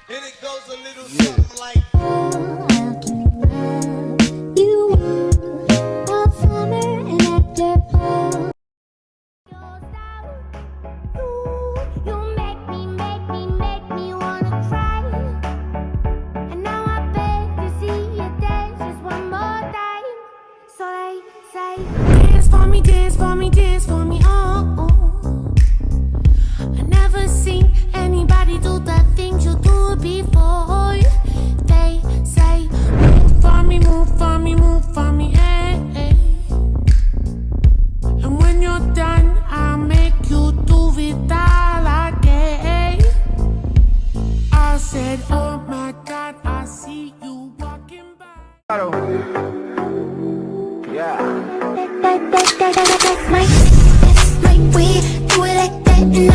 And it goes a little something like. You all summer and after you make me wanna cry. And now I beg to see you dance just one more time. So they say, dance for me, dance for me, dance for me, oh, oh. I never seen anybody do the things you do before. They say, move for me, move for me, move for me, hey, hey. And when you're done, I'll make you do it all again. I said, oh my God, I see you walking by. Yeah. That's my way. Do it like that and I